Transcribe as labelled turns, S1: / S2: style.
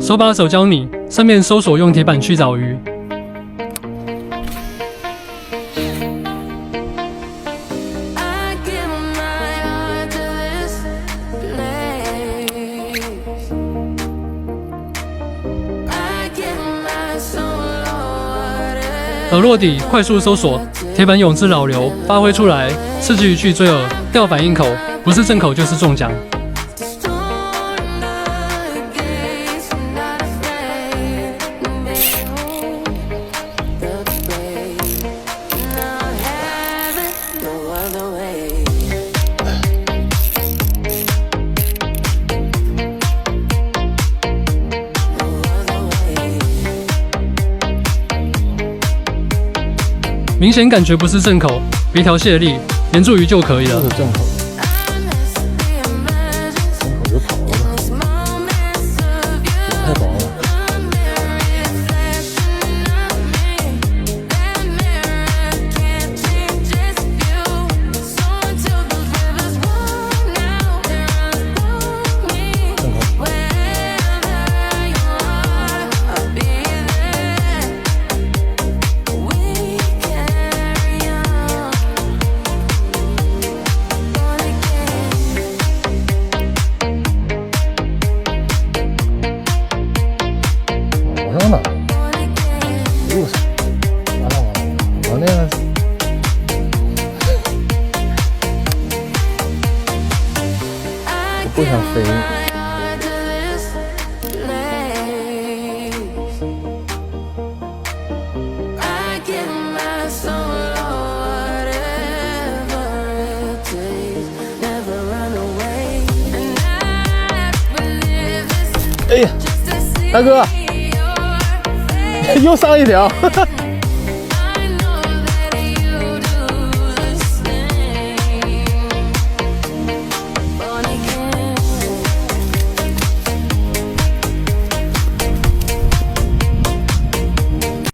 S1: 手把手教你，上面搜索用铁板去找鱼。而落底快速搜索，铁板泳之老流发挥出来，刺激鱼去追饵，钓反应口，不是正口就是中奖。明显感觉不是正口，别调卸力，连住鱼就可以了。
S2: 这是正口，正口就跑了吧，太薄了。正口。往上哪？右手，完了，我那个我不想飞。哎呀，大哥，又上一条。